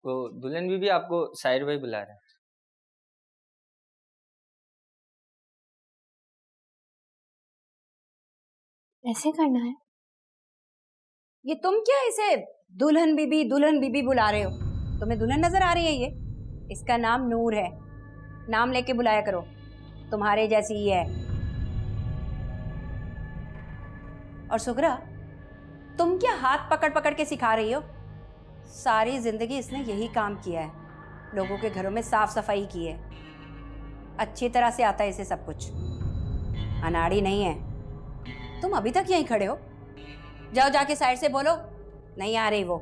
वो दुल्हन बीबी आपको साहिर भाई बुला रहे हैं। ऐसे करना है? ये तुम क्या इसे दुल्हन बीबी बुला रहे हो? तुम्हें दुल्हन नजर आ रही है ये? इसका नाम नूर है, नाम लेके बुलाया करो, तुम्हारे जैसी ही है। और सुगरा, तुम क्या हाथ पकड़ पकड़ के सिखा रही हो? सारी जिंदगी इसने यही काम किया है, लोगों के घरों में साफ सफाई की है, अच्छी तरह से आता है इसे सब कुछ, अनाड़ी नहीं है। तुम अभी तक यहीं खड़े हो? जाओ जाके साइड से बोलो नहीं आ रही वो।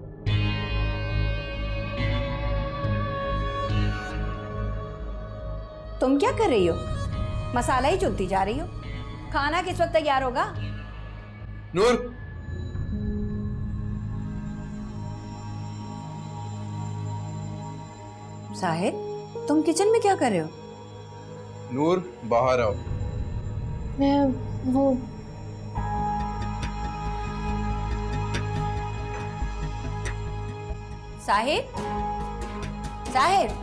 तुम क्या कर रही हो? मसाला ही चुनती जा रही हो। खाना किस वक्त तैयार होगा? नूर, साहिब, तुम किचन में क्या कर रहे हो? नूर बाहर आओ। मैं वो साहिब, साहिब,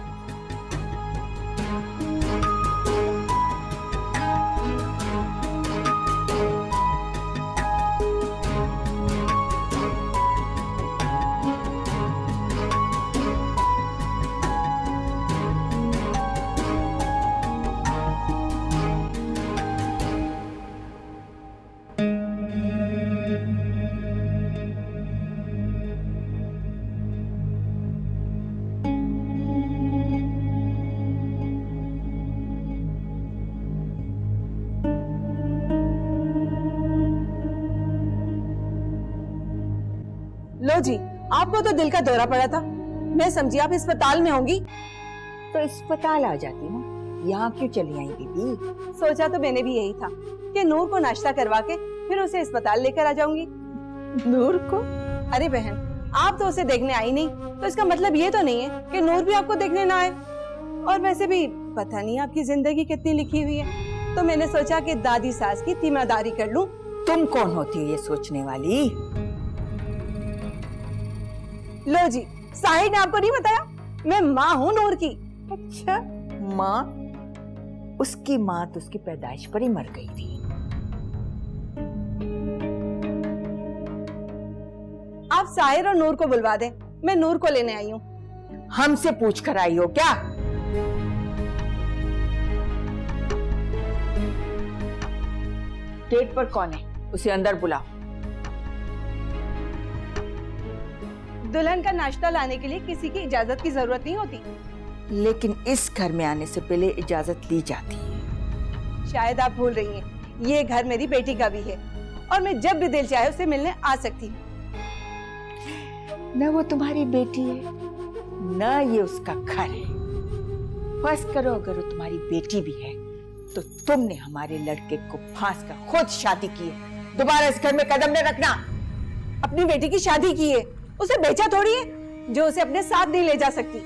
लो जी, आपको तो दिल का दौरा पड़ा था, मैं समझी आप अस्पताल में होंगी। तो अस्पताल आ जाती ना, यहाँ क्यों चली आई बीबी? सोचा तो मैंने भी यही था कि नूर को नाश्ता करवा के फिर उसे अस्पताल लेकर आ जाऊंगी। नूर को? अरे बहन, आप तो उसे देखने आई नहीं, तो इसका मतलब ये तो नहीं है कि नूर भी आपको देखने ना आए। और वैसे भी पता नहीं आपकी जिंदगी कितनी लिखी हुई है, तो मैंने सोचा कि दादी सास की तीमारदारी कर लूं। तुम कौन होती है ये सोचने वाली? लो जी, साहिर ने आपको नहीं बताया, मैं माँ हूँ नूर की। अच्छा, माँ? उसकी माँ तो उसकी पैदाइश पर ही मर गई थी। आप साहिर और नूर को बुलवा दें, मैं नूर को लेने आई हूँ। हमसे पूछ कर आई हो क्या? गेट पर कौन है? उसे अंदर बुलाओ। दुल्हन का नाश्ता लाने के लिए किसी की इजाजत की जरूरत नहीं होती, लेकिन इस घर में आने से पहले इजाजत ली जाती है। शायद आप भूल रही हैं, ये घर मेरी बेटी का भी है और मैं जब भी दिल चाहे उसे मिलने आ सकती हूँ। न वो तुम्हारी बेटी है, न ये उसका घर है। फर्ज करो अगर वो तुम्हारी बेटी भी है, तो तुमने हमारे लड़के को फांस कर खुद शादी की है। दोबारा इस घर में कदम न रखना। अपनी बेटी की शादी की है, उसे बेचा थोड़ी है जो उसे अपने साथ नहीं ले जा सकती।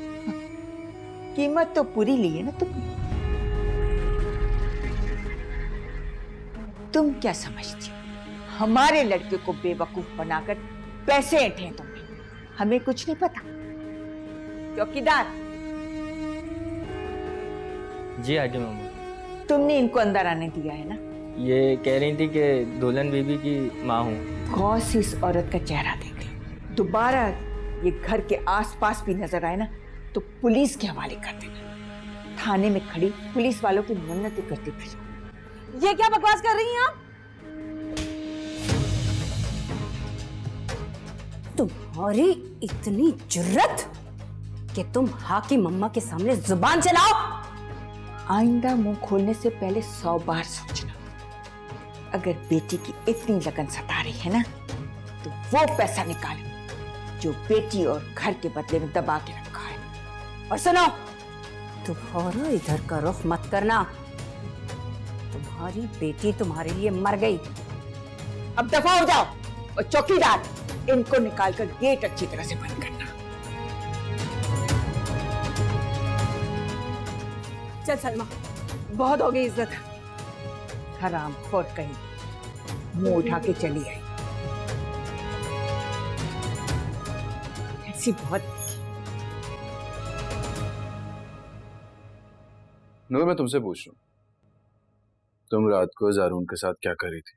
कीमत तो पूरी ली है ना तुमने। तुम क्या समझती हो? हमारे लड़के को बेवकूफ बनाकर पैसे ऐंठे हैं तुमने, हमें कुछ नहीं पता। चौकीदार जी आगे मामा। तुमने इनको अंदर आने दिया है ना? ये कह रही थी कि दुल्हन बीबी की माँ हूँ। गौर से इस औरत का चेहरा देख लो, दोबारा ये घर के आसपास भी नजर आए ना तो पुलिस के हवाले कर देना। थाने में खड़ी पुलिस वालों की मन्नतें करती फिर। ये क्या बकवास कर रही हैं आप? तुम्हारी इतनी जुर्रत कि तुम हाकिम मम्मा के सामने जुबान चलाओ? आइंदा मुंह खोलने से पहले 100 बार सोचना। अगर बेटी की इतनी लगन सता रही है ना, तो वो पैसा निकालो जो बेटी और घर के बदले में दबा के रखा है। और सुनो, तुम्हारा इधर का रुख मत करना, तुम्हारी बेटी तुम्हारे लिए मर गई। अब दफा हो जाओ। और चौकीदार, इनको निकालकर गेट अच्छी तरह से बंद करना। चल सलमा, बहुत हो गई इज्जत। हराम खोर कहीं, मुंह उठा के चली आई। ऐसी बहुत नूर, मैं तुमसे पूछ रहा हूँ, तुम रात को जारून के साथ क्या कर रही थी?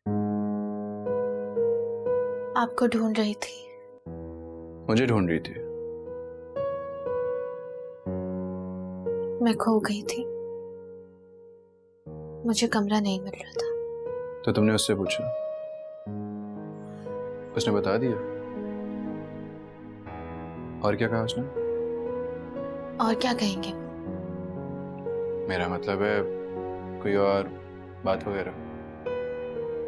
आपको ढूंढ रही थी। मुझे ढूंढ रही थी? मैं खो गई थी, मुझे कमरा नहीं मिल रहा था। तो तुमने उससे पूछा? उसने बता दिया? और क्या कहा उसने? और क्या कहेंगे? मेरा मतलब है कोई और बात वगैरह?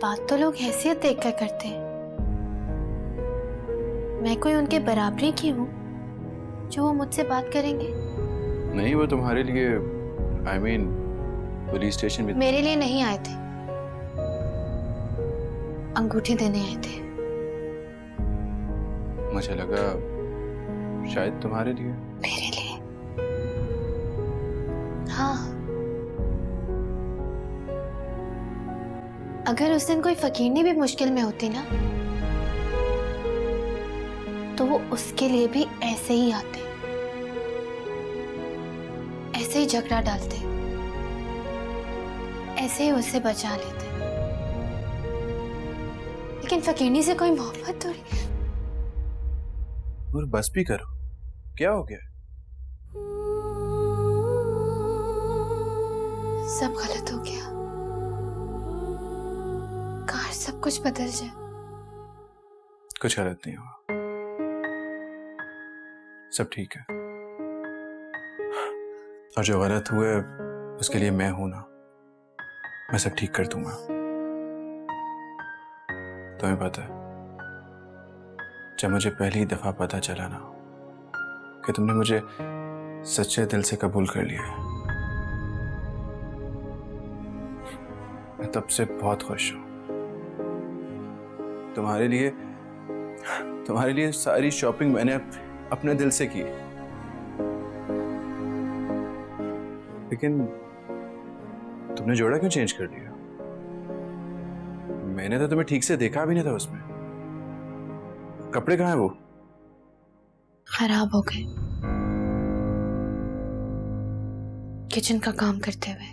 बात तो लोग हैसियत देखकर करते हैं। मैं कोई उनके बराबरी की हूँ जो वो मुझसे बात करेंगे? नहीं, वो तुम्हारे लिए I mean, पुलिस स्टेशन में मेरे लिए नहीं आए थे, अंगूठी देने आए थे। मुझे लगा शायद तुम्हारे लिए। मेरे लिए? हाँ। अगर उस दिन कोई फकीरनी भी मुश्किल में होती ना, तो वो उसके लिए भी ऐसे ही आते, ऐसे ही झगड़ा डालते, ऐसे ही उससे बचा लेते। लेकिन फकीरनी से कोई मोहब्बत थोड़ी। और बस भी करो, क्या हो गया? सब गलत हो गया। काश सब कुछ बदल जाए। कुछ गलत नहीं हुआ, सब ठीक है। और जो गलत हुए उसके लिए मैं हूं ना, मैं सब ठीक कर दूंगा। तुम्हें पता है, जब मुझे पहली दफा पता चला ना कि तुमने मुझे सच्चे दिल से कबूल कर लिया है, मैं तब से बहुत खुश हूं। तुम्हारे लिए सारी शॉपिंग मैंने अपने दिल से की, लेकिन तुमने जोड़ा क्यों चेंज कर दिया? मैंने तो तुम्हें ठीक से देखा भी नहीं था उसमें। कपड़े कहाँ हैं वो? खराब हो गए किचन का काम करते हुए।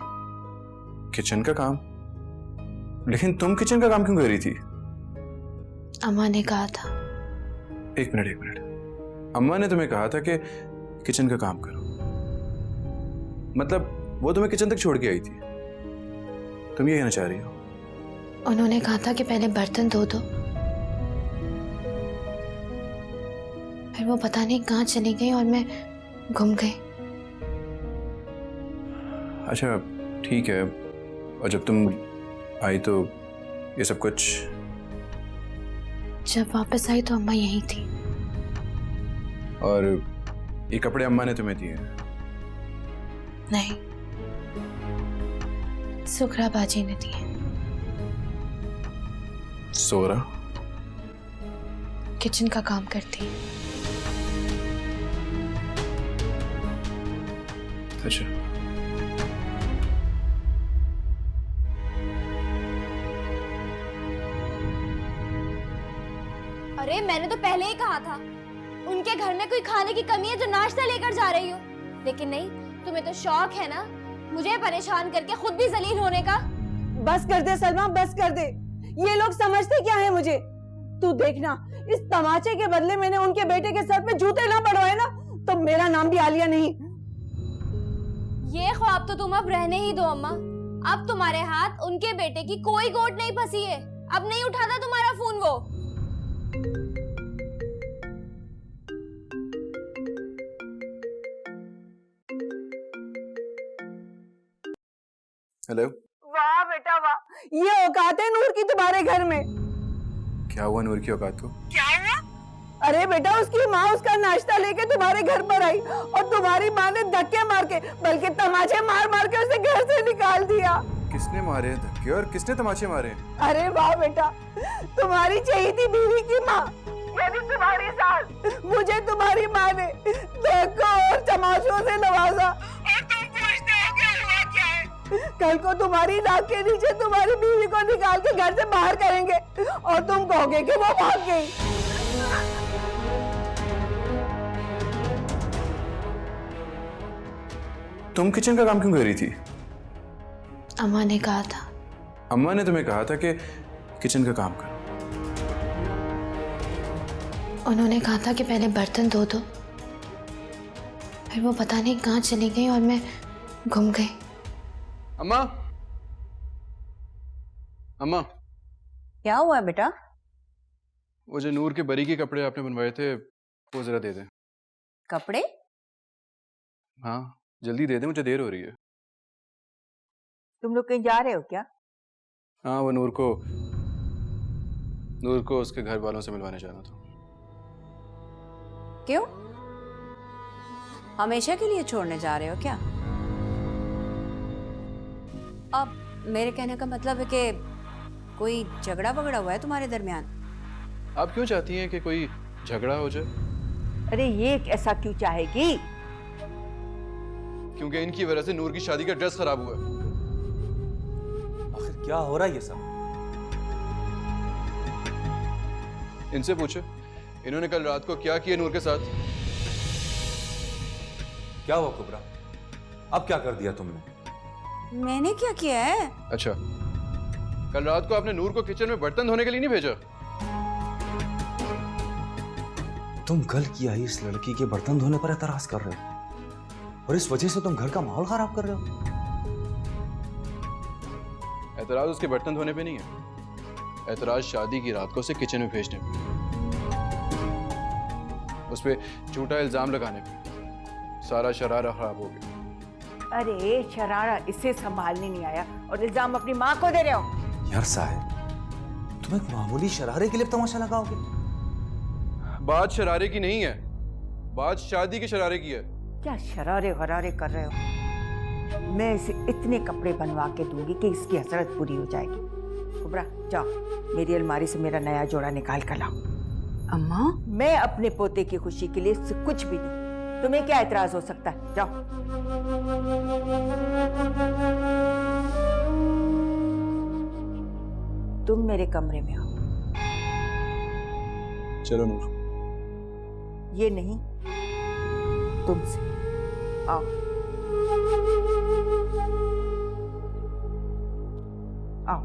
किचन का काम? लेकिन तुम किचन का काम क्यों कर रही थी? अम्मा ने कहा था। एक मिनट, अम्मा ने तुम्हें कहा था कि किचन का काम करो? मतलब वो तुम्हें किचन तक छोड़ के आई थी? तुम ये कहना चाह रही हो? उन्होंने कहा था कि पहले बर्तन धो दो, फिर वो पता नहीं कहाँ चली गई और मैं घूम गई। अच्छा ठीक है, और जब तुम आई तो ये सब कुछ? जब वापस आई तो अम्मा यहीं थी। और ये कपड़े अम्मा ने तुम्हें दिए? नहीं, सुखरा बाजी ने दिए। सोरा किचन का काम करती है। अच्छा, अरे मैंने तो पहले ही कहा था उनके घर में कोई खाने की कमी है जो नाश्ता लेकर जा रही हो, लेकिन नहीं, तुम्हें तो शौक है ना मुझे परेशान करके खुद भी जलील होने का। बस कर दे सलमा, बस कर दे। ये लोग समझते क्या है मुझे? तू देखना, इस तमाचे के बदले मैंने उनके बेटे के सर पे जूते ना पड़वाए ना, तो मेरा नाम भी आलिया नहीं। ये ख्वाब तो तुम अब रहने ही दो अम्मा। अब तुम्हारे हाथ उनके बेटे की कोई गोट नहीं फंसी है। अब नहीं उठाता तुम्हारा फोन वो। हेलो। वाह बेटा वाह, ये औकात है नूर की तुम्हारे घर में। क्या हुआ नूर की औकात को? क्या हुआ? अरे बेटा, उसकी माँ उसका नाश्ता लेके तुम्हारे घर पर आई और तुम्हारी माँ ने धक्के मार के, बल्कि तमाचे मार मार के उसे घर से निकाल दिया। किसने मारे हैं धक्के और किसने तमाचे मारे हैं? अरे वाह बेटा, तुम्हारी चहेती बीवी की माँ, यानी तुम्हारी सास, मुझे तुम्हारी माँ ने धक्कों और तमाचों से नवाजा। और तुम पूछते हो कि हुआ क्या है? कल को तुम्हारी नाक के नीचे तुम्हारी बीवी को निकाल के घर से बाहर करेंगे और तुम कहोगे कि वो भाग गई। तुम किचन का काम क्यों कर रही थी? अम्मा ने कहा था। अम्मा ने तुम्हें कहा था कि किचन का काम करो। उन्होंने कहा था कि पहले बर्तन धो दो, फिर वो पता नहीं कहाँ चली गई और मैं घूम गई। अम्मा, अम्मा, क्या हुआ बेटा? वो जो नूर के बरी के कपड़े आपने बनवाए थे वो जरा दे दें। कपड़े? हाँ जल्दी दे दें, मुझे देर हो रही है। तुम लोग कहीं जा रहे हो क्या? हाँ वो नूर को उसके घर वालों से मिलवाने जाना था। क्यों? हमेशा के लिए छोड़ने जा रहे हो क्या? अब मेरे कहने का मतलब है कि कोई झगड़ा वगड़ा हुआ है तुम्हारे दरमियान? आप क्यों चाहती हैं कि कोई झगड़ा हो जाए? अरे ये ऐसा क्यों चाहेगी? क्योंकि इनकी वजह से नूर की शादी का ड्रेस खराब हुआ है। आखिर क्या हो रहा है ये सब? इनसे पूछो, इन्होंने कल रात को क्या किया नूर के साथ। क्या हुआ कुबरा? अब क्या कर दिया तुमने? मैंने क्या किया है? अच्छा, कल रात को आपने नूर को किचन में बर्तन धोने के लिए नहीं भेजा? तुम कल की आई इस लड़की के बर्तन धोने पर एतराज कर रहे हो और इस वजह से तुम घर का माहौल खराब कर रहे हो। एतराज उसके बर्तन धोने पे नहीं है, एतराज शादी की रात को उसे किचन में भेजने पे, उस पे झूठा इल्जाम लगाने पे। सारा शरारा खराब हो गया। अरे शरारा इसे संभालने नहीं आया और इल्जाम अपनी माँ को दे रहे हो। यार साहिब, तुम एक मामूली शरारे के लिए तमाशा लगाओगे? बात शरारे की नहीं है, बात शादी के शरारे की है। क्या शरारे गरारे कर रहे हो? मैं इसे इतने कपड़े बनवा के दूंगी कि इसकी हसरत पूरी हो जाएगी। कुबरा जाओ, मेरी अलमारी से मेरा नया जोड़ा निकाल कर लाओ। अम्मा? मैं अपने पोते की खुशी के लिए इससे कुछ भी नहीं। तुम्हें क्या एतराज हो सकता है? जाओ। तुम मेरे कमरे में आओ। चलो नूर। ये नहीं, तुमसे आओ। आओ।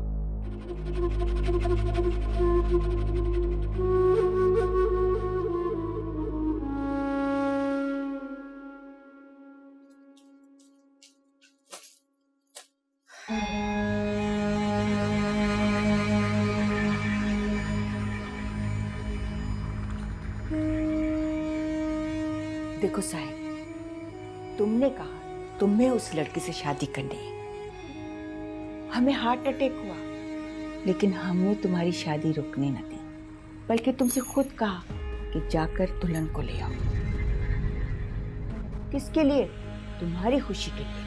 देखो साहिब, तुमने कहा तुम्हें उस लड़की से शादी करनी है। हमें हार्ट अटैक हुआ, लेकिन हमने तुम्हारी शादी रुकने न दी, बल्कि तुमसे खुद कहा कि जाकर दुल्हन को ले आओ। किसके लिए? तुम्हारी खुशी के लिए।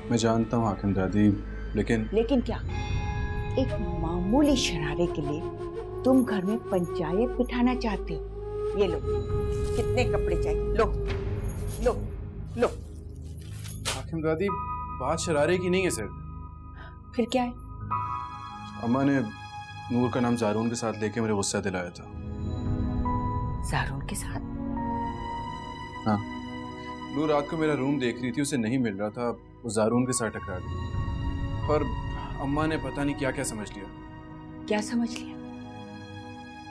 मैं जानता हूँ हाकिम दादी, लेकिन क्या? एक मामूली शरारे के लिए तुम घर में पंचायत बिठाना चाहते हो? ये लो, कितने कपड़े चाहिए? लो लो लो। हाकिम दादी, बात शरारे की नहीं है सर। फिर क्या है? अम्मा ने नूर का नाम ज़ारून के साथ लेके मुझे गुस्सा दिलाया था। ज़ारून के साथ? हाँ, नूर रात को मेरा रूम देख रही थी, उसे नहीं मिल रहा था, वो ज़ारून के साथ टकरा गई और अम्मा ने पता नहीं क्या क्या समझ लिया। क्या समझ लिया?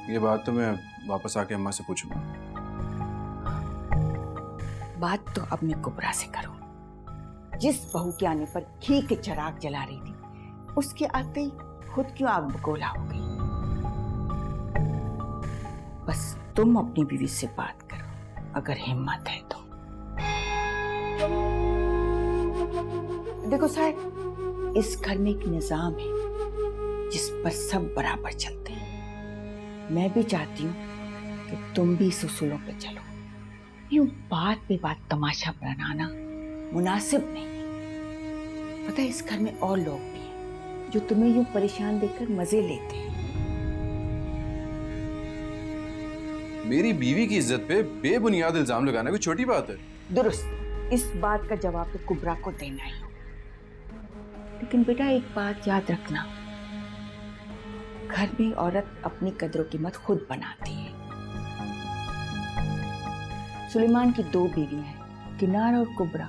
ये बात तो मैं वापस आके अम्मा से पूछूंगा। बात तो अब मैं कुबरा से करूं। जिस बहू के आने पर घी के चिराग जला रही थी, उसके आते ही खुद क्यों आग बगोला हो गई? बस तुम अपनी बीवी से बात करो, अगर हिम्मत है तो। देखो साहब, इस घर में एक निजाम है जिस पर सब बराबर चलते हैं। मैं भी चाहती हूँ कि तुम भी इस उसूलों पे चलो। यूं बात पे बात तमाशा बनाना मुनासिब नहीं है। पता है, इस घर में और लोग भी हैं जो तुम्हें यूं परेशान देखकर मजे लेते हैं। मेरी बीवी की इज्जत पे बेबुनियाद इल्जाम लगाना कोई छोटी बात है? दुरुस्त, इस बात का जवाब तो कुबरा को देना ही हो। लेकिन बेटा एक बात याद रखना, घर में औरत अपनी कदरों कीमत खुद बनाती है। सुलेमान की 2 बीवियां हैं, किनार और कुबरा।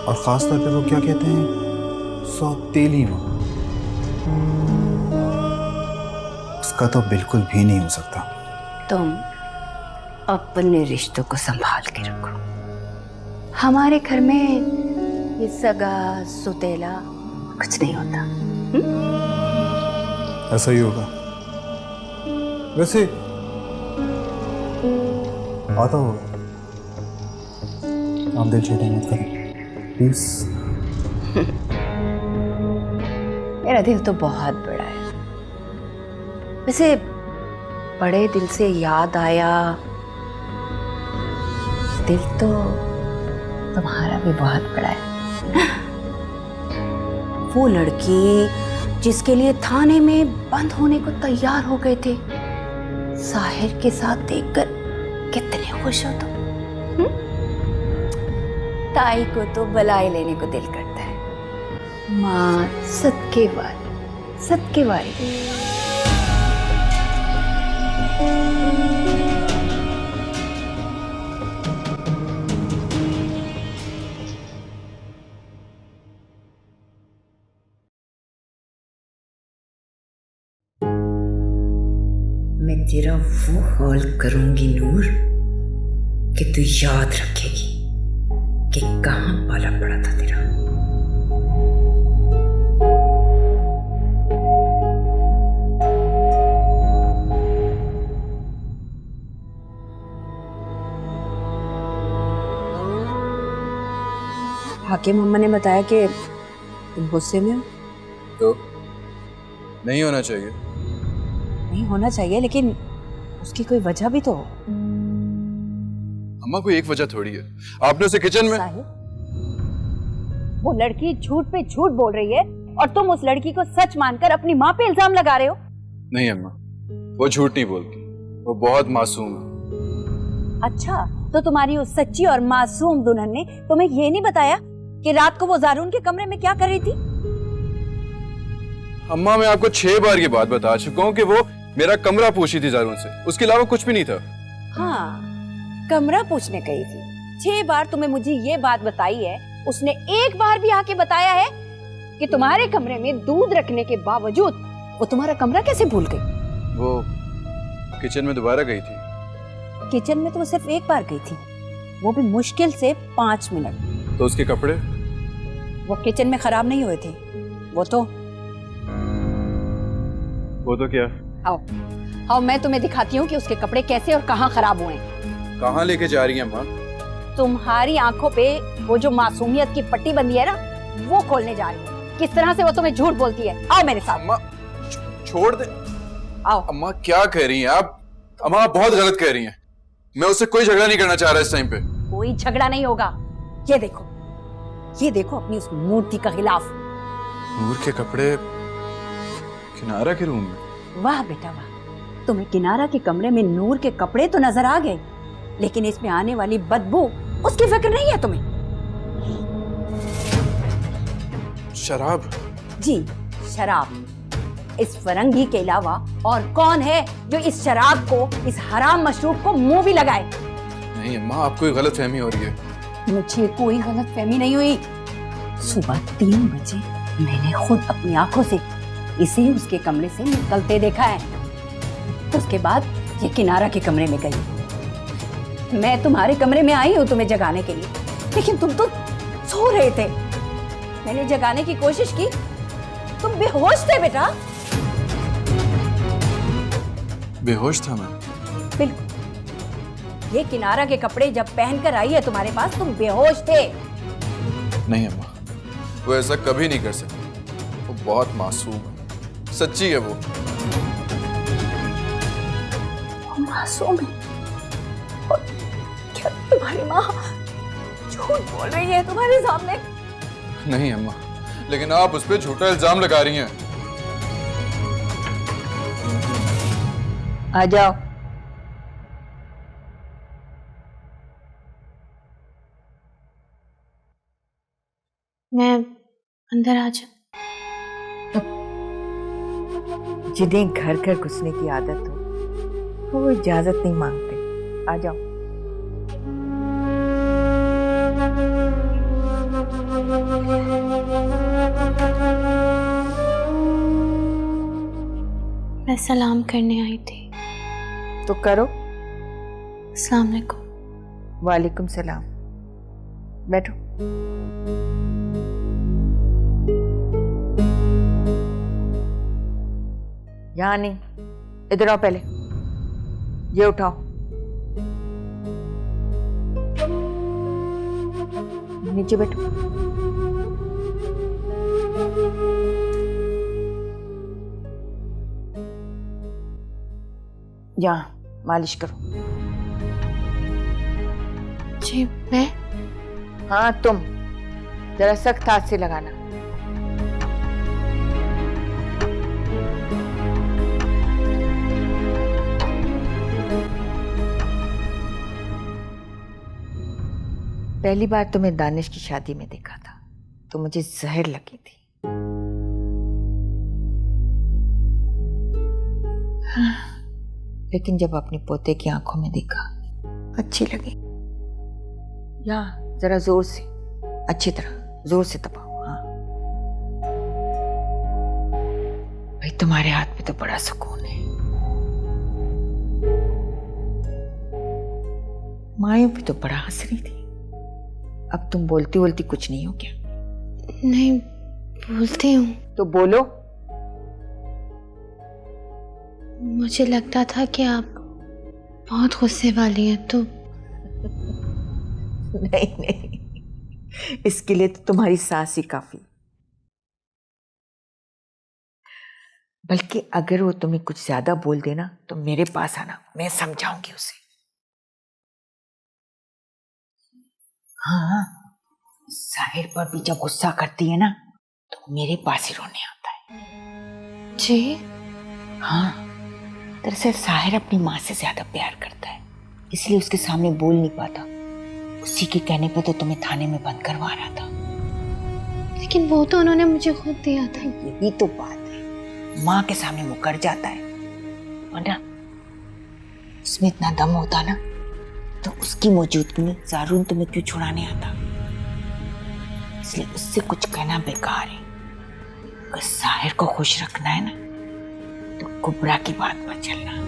और ख़ास तौर पे वो क्या कहते हैं, सौतेली माँ। उसका तो बिल्कुल भी नहीं हो सकता। तुम अपने रिश्तों को संभाल के रखो। हमारे घर में ये सगा सुतेला कुछ नहीं होता। ऐसा ही होगा। वैसे आता होगा। आप दिल छोटा मत करें प्लीज। मेरा दिल तो बहुत बड़ा है। वैसे बड़े दिल से याद आया, दिल तो तुम्हारा भी बहुत बड़ा है। वो लड़की जिसके लिए थाने में बंद होने को तैयार हो गए थे, साहिर के साथ देखकर कितने खुश हो तुम। ताई को तो बलाई लेने को दिल करता है। माँ सदके वाली, सदके वाली। मैं तेरा वो हाल करूंगी नूर कि तू याद रखेगी कि कहां पाला पड़ा था तेरा। हाकिम अम्मा ने बताया कि तुम गुस्से में हो। तो नहीं होना चाहिए। नहीं होना चाहिए, लेकिन उसकी कोई वजह भी तो हो। अम्मा कोई एक वजह थोड़ी है। आपने उसे किचन में। वो लड़की झूठ पे झूठ बोल रही है और तुम उस लड़की को सच मानकर अपनी माँ पे इल्जाम लगा रहे हो। नहीं अम्मा, वो झूठ नहीं बोलती, वो बहुत मासूम है। अच्छा, तो तुम्हारी उस सच्ची और मासूम दुल्हन ने तुम्हें ये नहीं बताया कि रात को वो ज़ारून के कमरे में क्या कर रही थी? अम्मा मैं आपको 6 बार ये बात बता चुका हूँ कि वो मेरा कमरा पूछी थी ज़ारून से, उसके अलावा कुछ भी नहीं था। हाँ, कमरा पूछने गई थी। 6 बार तुम्हें मुझे ये बात बताई है, उसने एक बार भी आके बताया है कि तुम्हारे कमरे में दूध रखने के बावजूद वो तुम्हारा कमरा कैसे भूल गई? वो किचन में दोबारा गई थी। किचन में तो वो सिर्फ एक बार गई थी, वो भी मुश्किल से 5 मिनट। तो उसके कपड़े? वो किचन में खराब नहीं हुए थे। वो तो क्या? आओ मैं तुम्हें दिखाती हूँ कि उसके कपड़े कैसे और कहाँ खराब हुए हैं। कहाँ लेके जा रही हैं अम्मा? तुम्हारी आंखों पे वो जो मासूमियत की पट्टी बंधी है ना, वो खोलने जा रही है। किस तरह से वो तुम्हें झूठ बोलती है। आओ मेरे साथ। अम्मा छोड़ दे। आओ। अम्मा क्या कह रही हैं आप? अम्मा आप बहुत गलत कह रही हैं। मैं उससे कोई झगड़ा नहीं करना चाह रहा इस टाइम पे। कोई झगड़ा नहीं होगा। ये देखो अपनी उस मूर्ति का खिलाफ। नूर के कपड़े किनारा के रूम में? वाह बेटा वाह, तुम्हें किनारा के कमरे में नूर के कपड़े तो नजर आ गए, लेकिन इसमें आने वाली बदबू उसकी फिक्र नहीं है तुम्हें। शराब? जी शराब। इस फरंगी के अलावा और कौन है जो इस शराब को, इस हराम मशरूब को मुंह भी लगाए? नहीं अम्मा, आपको कोई गलतफहमी हो रही है। मुझे कोई गलतफहमी नहीं हुई। सुबह 3 बजे मैंने खुद अपनी आंखों से इसे उसके कमरे से निकलते देखा है। उसके बाद ये किनारा के कमरे में गई। मैं तुम्हारे कमरे में आई हूँ तुम्हें जगाने के लिए, लेकिन तुम तो सो रहे थे। मैंने जगाने की कोशिश की, तुम बेहोश थे बेटा। बेहोश था मैं? बिल्कुल। ये किनारा के कपड़े जब पहनकर आई है तुम्हारे पास, तुम बेहोश थे। नहीं अम्मा, वो ऐसा कभी नहीं कर सकती। वो बहुत मासूम है, सच्ची है वो। मासूम है? और क्या तुम्हारी माँ झूठ बोल रही है तुम्हारे सामने? नहीं अम्मा, लेकिन आप उस पर झूठा इल्जाम लगा रही हैं। आ जाओ। मैं अंदर आ जाऊं? जिन्हें घर घर घुसने की आदत हो वो इजाजत नहीं मांगते। आ जाओ। मैं सलाम करने आई थी। तो करो। अस्सलाम वालेकुम। वालेकुम सलाम। बैठो। यहाँ नहीं, इधर आओ पहले। ये उठाओ। नीचे बैठो। यहाँ मालिश करो। जी मैं? हाँ तुम, जरा सख्त हाथ से लगाना। पहली बार तुम्हें दानिश की शादी में देखा था तो मुझे जहर लगी थी। लेकिन जब अपने पोते की आंखों में देखा अच्छी लगी। यहाँ जरा जोर से, अच्छी तरह जोर से दबाओ। हाँ भाई, तुम्हारे हाथ में तो बड़ा सुकून है। मायूं भी तो बड़ा हंस रही थी। अब तुम बोलती बोलती कुछ नहीं हो क्या? नहीं, बोलती हूँ। तो बोलो। मुझे लगता था कि आप बहुत गुस्से वाली हैं तो। नहीं नहीं, इसके लिए तो तुम्हारी सास ही काफी। बल्कि अगर वो तुम्हें कुछ ज्यादा बोल देना तो मेरे पास आना, मैं समझाऊंगी उसे। हाँ, साहिर पर भी जब गुस्सा करती है ना तो मेरे पास ही रोने आता है। जी? हाँ, दरअसल साहिर अपनी माँ से ज्यादा प्यार करता है, इसलिए उसके सामने बोल नहीं पाता। उसी के कहने पे तो तुम्हें थाने में बंद करवा रहा था। लेकिन वो तो उन्होंने मुझे खुद दिया था। यही तो बात है, माँ के सामने मुकर जाता है। वरना उसमें इतना दम होता ना तो उसकी मौजूदगी में ज़ारून तुम्हें क्यों छुड़ाने आता। इसलिए उससे कुछ कहना बेकार है। अगर साहिर को खुश रखना है ना तो कुबरा की बात पर चलना।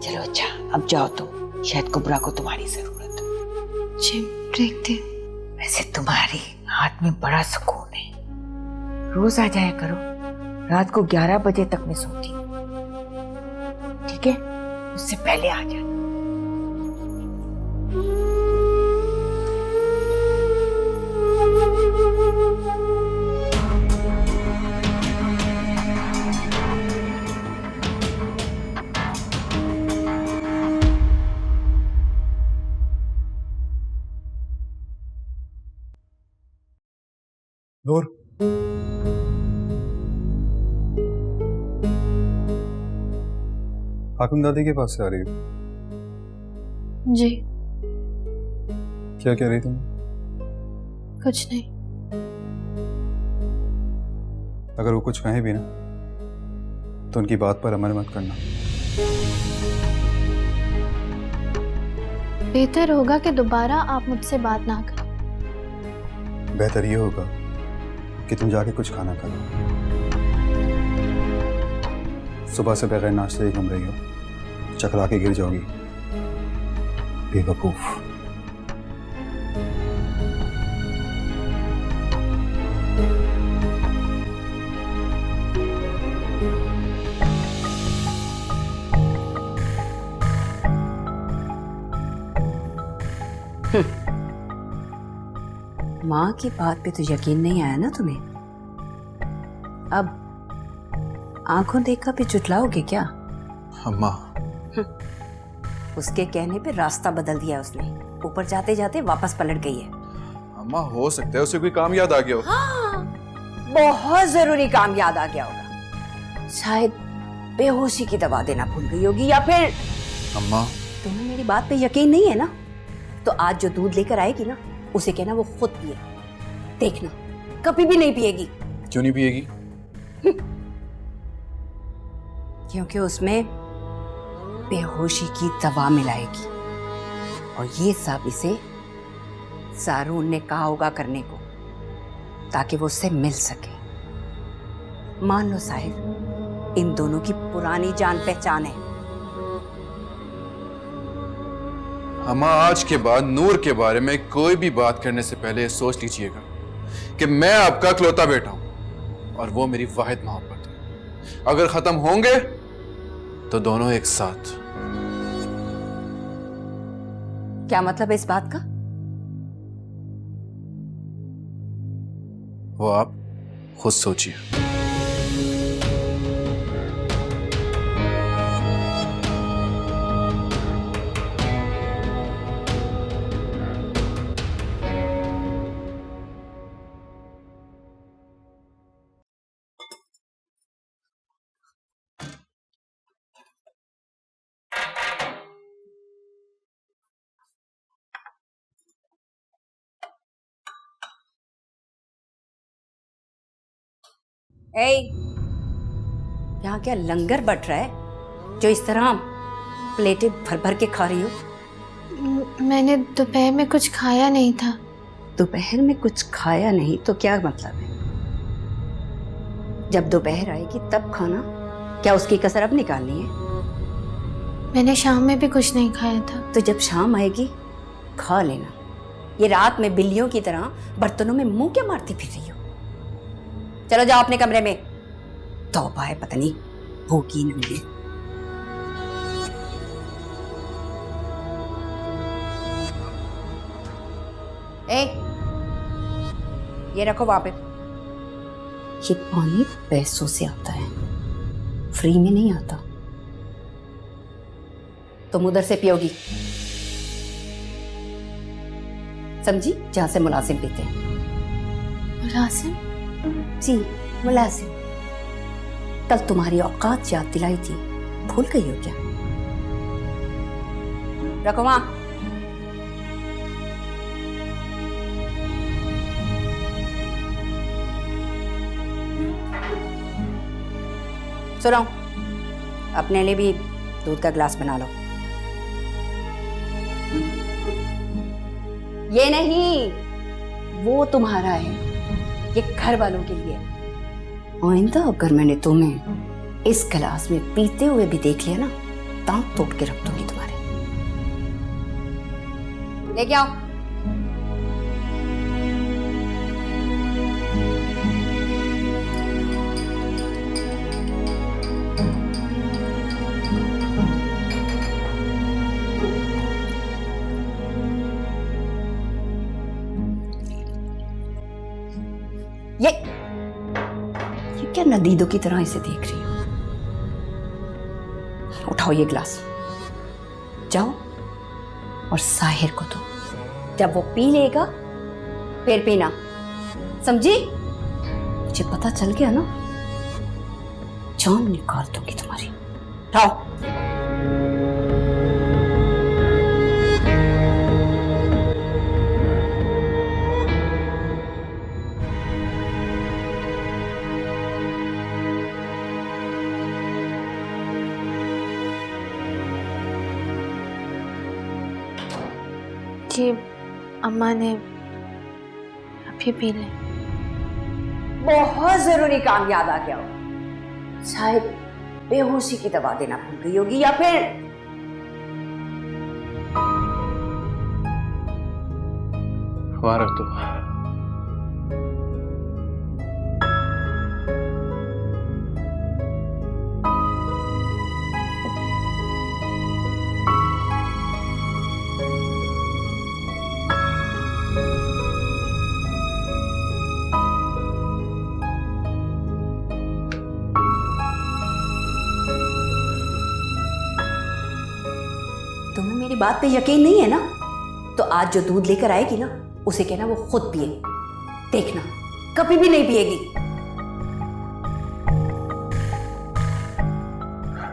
चलो अच्छा, अब जाओ तुम, शायद कुबरा को तुम्हारी जरूरत हो। जी देखते। वैसे तुम्हारे हाथ में बड़ा सुकून है। रोज आ जाया करो, रात को 11 बजे तक मैं सोती हूँ। ठीक है, उससे पहले आ जाना। नूर, हाकिम दादी के पास से आ रही हो? जी। क्या कह रही तुम? कुछ नहीं। अगर वो कुछ कहें भी ना तो उनकी बात पर अमल मत करना। बेहतर होगा कि दोबारा आप मुझसे बात ना करें। बेहतर ये होगा कि तुम जाके कुछ खाना खा लो। सुबह से बगैर नाश्ते ही घूम रही हो, चकरा के गिर जाओगी। बेवकूफ। माँ की बात पे तो यकीन नहीं आया ना तुम्हें? अब आंखों देखकर भी जुटलाओगे क्या? अम्मा, उसके कहने पे रास्ता बदल दिया उसने। ऊपर जाते जाते वापस पलट गई है। अम्मा हो सकता है उसे कोई काम याद आ गया हो। हाँ, बहुत जरूरी काम याद आ गया होगा। शायद बेहोशी की दवा देना भूल गई होगी, या फिर अम्मा, तुम्हें मेरी बात पे यकीन नहीं है ना, तो आज जो दूध लेकर आएगी ना उसे कहना वो खुद पिए। देखना कभी भी नहीं पिएगी। क्यों नहीं पिएगी? क्योंकि उसमें बेहोशी की दवा मिलाएगी, और ये सब इसे ज़ारून ने कहा होगा करने को। ताकि वो उससे मिल सके। मान लो साहिर, इन दोनों की पुरानी जान पहचान है। अम्मा, आज के बाद नूर के बारे में कोई भी बात करने से पहले सोच लीजिएगा कि मैं आपका इकलौता बेटा हूं और वो मेरी वाहिद मोहब्बत है। अगर खत्म होंगे तो दोनों एक साथ। क्या मतलब है इस बात का? वो आप खुद सोचिए। यहाँ क्या लंगर बट रहा है जो इस तरह प्लेटें भर भर के खा रही हो? मैंने दोपहर में कुछ खाया नहीं था। दोपहर में कुछ खाया नहीं तो क्या मतलब है? जब दोपहर आएगी तब खाना, क्या उसकी कसर अब निकालनी है? मैंने शाम में भी कुछ नहीं खाया था। तो जब शाम आएगी खा लेना। ये रात में बिल्लियों की तरह बर्तनों में मुंह क्या मारती फिर रही हो? चलो जाओ अपने कमरे में। तौबा है, पता नहीं होगी न मिले। ये रखो वहां पे। ये पानी पैसों से आता है, फ्री में नहीं आता। तुम उधर से पियोगी, समझी? जहां से मुलाजिम पीते हैं। मुलाजिम? जी, मुलाजिम। कल तुम्हारी औकात याद दिलाई थी, भूल गई हो क्या? रखो वहां। सुनो, अपने लिए भी दूध का गिलास बना लो। ये नहीं, वो तुम्हारा है, ये घर वालों के लिए। आइंदा अगर मैंने तुम्हें इस गिलास में पीते हुए भी देख लिया ना, दांत तोड़ के रख दूंगी तुम्हारे। लेके आओ। ये क्या नदीदों की तरह इसे देख रही हो? उठाओ ये गिलास, जाओ और साहिर को दो। जब वो पी लेगा फिर पीना, समझी? मुझे पता चल गया ना, जान निकाल दूंगी तुम्हारी। उठाओ। जी अम्मा ने अभी पी ले। बहुत जरूरी काम याद आ गया हो। शायद बेहोशी की दवा देना भूल गई होगी, या फिर हमारा तो तुम्हें मेरी बात पे यकीन नहीं है ना, तो आज जो दूध लेकर आएगी ना, उसे कहना वो खुद पिए। देखना कभी भी नहीं पिएगी।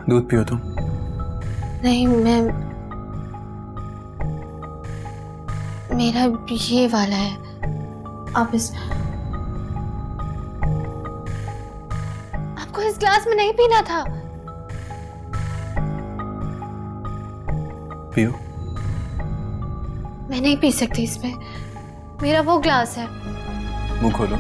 दूध पियो तुम। नहीं, मेरा ये वाला है। आप आपको इस ग्लास में नहीं पीना था। पियो। मैं नहीं पी सकती इसमें, मेरा वो ग्लास है। मुंह खोलो।